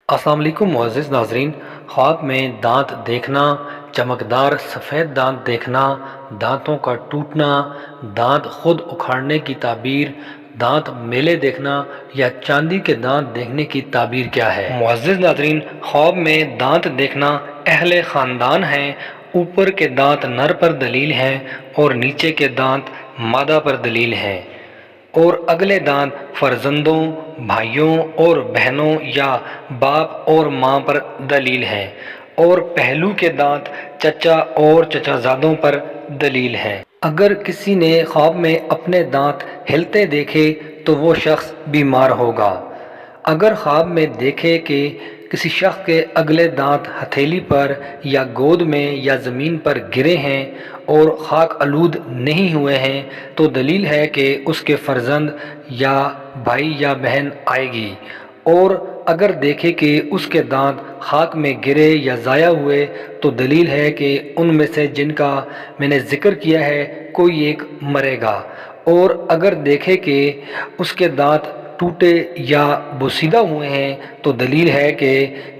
अस्सलाम वालेकुम मुअज़्ज़िज़ नाज़रीन। ख्वाब में दांत देखना, चमकदार सफ़ेद दांत देखना, दांतों का टूटना, दांत खुद उखाड़ने की ताबीर, दांत मेले देखना या चांदी के दांत देखने की ताबीर क्या है? मुअज़्ज़िज़ नाज़रीन, ख्वाब में दांत देखना अहले ख़ानदान हैं। ऊपर के दांत नर पर दलील हैं और नीचे के दांत मादा पर दलील हैं, और अगले दांत फर्जंदों, भाइयों और बहनों या बाप और माँ पर दलील हैं, और पहलू के दांत चचा और चचाजादों पर दलील हैं। अगर किसी ने ख्वाब में अपने दांत हिलते देखे तो वो शख्स बीमार होगा। अगर ख्वाब में देखे कि किसी शख्स के अगले दांत हथेली पर या गोद में या ज़मीन पर गिरे हैं और खाक आलूद नहीं हुए हैं तो दलील है कि उसके फर्जंद या भाई या बहन आएगी। और अगर देखे कि उसके दांत खाक में गिरे या ज़ाया हुए तो दलील है कि उनमें से जिनका मैंने ज़िक्र किया है कोई एक मरेगा। और अगर देखे कि उसके दांत टूटे या बोसीदा हुए हैं तो दलील है कि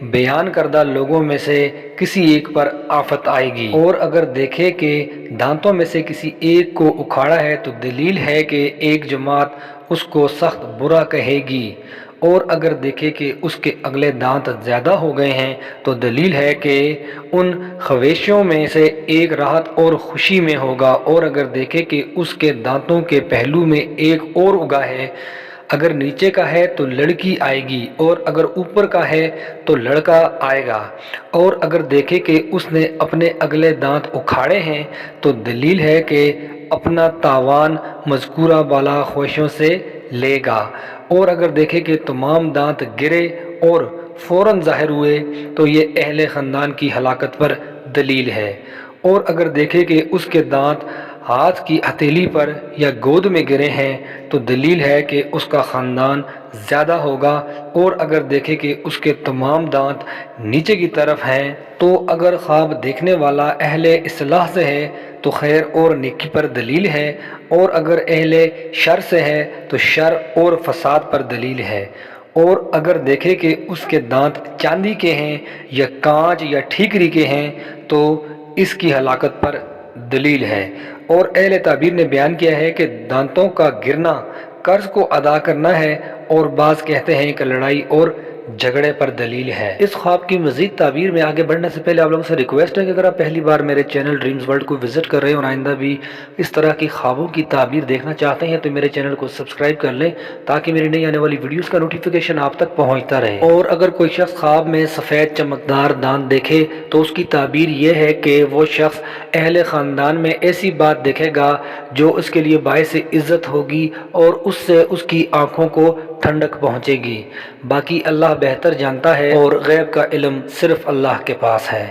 बयान करदा लोगों में से किसी एक पर आफत आएगी। और अगर देखे कि दांतों में से किसी एक को उखाड़ा है तो दलील है कि एक जमात उसको सख्त बुरा कहेगी। और अगर देखे कि उसके अगले दांत ज़्यादा हो गए हैं तो दलील है कि उन खवेशियों में से एक राहत और खुशी में होगा। और अगर देखे कि उसके दांतों के पहलू में एक और उगा है, अगर नीचे का है तो लड़की आएगी और अगर ऊपर का है तो लड़का आएगा। और अगर देखे कि उसने अपने अगले दांत उखाड़े हैं तो दलील है कि अपना तावान मज़कूरा बाला ख्वाहिशों से लेगा। और अगर देखे कि तमाम दांत गिरे और फ़ौरन ज़ाहिर हुए तो ये अहले ख़ानदान की हलाकत पर दलील है। और अगर देखे कि उसके दांत हाथ की हथेली पर या गोद में गिरे हैं तो दलील है कि उसका ख़ानदान ज़्यादा होगा। और अगर देखे कि उसके तमाम दांत नीचे की तरफ हैं तो अगर ख्वाब देखने वाला अहले इस्लाह से है तो खैर और नेकी पर दलील है, और अगर अहले शर से है तो शर और फसाद पर दलील है। और अगर देखे कि उसके दांत चांदी के हैं या कांच या ठीकरी के हैं तो इसकी हलाकत पर दलील है। और अहले ताबीर ने बयान किया है कि दांतों का गिरना कर्ज को अदा करना है, और बाज़ कहते हैं कि लड़ाई और झगड़े पर दलील है। इस ख्वाब की मज़ीद ताबीर में आगे बढ़ने से पहले आप लोगों से रिक्वेस्ट है कि अगर आप पहली बार मेरे चैनल ड्रीम्स वर्ल्ड को विज़िट कर रहे हैं और आइंदा भी इस तरह की ख्वाबों की ताबीर देखना चाहते हैं तो मेरे चैनल को सब्सक्राइब कर लें ताकि मेरी नई आने वाली वीडियोज़ का नोटिफिकेशन आप तक पहुँचता रहे। और अगर कोई शख्स ख्वाब में सफ़ेद चमकदार दांत देखे तो उसकी ताबीर यह है कि वो शख्स अहले ख़ानदान में ऐसी बात देखेगा जो उसके लिए बाइस इज़्ज़त होगी और उससे उसकी आँखों को ठंडक पहुँचेगी। बाकी अल्लाह बेहतर जानता है और गैब का इल्म सिर्फ अल्लाह के पास है।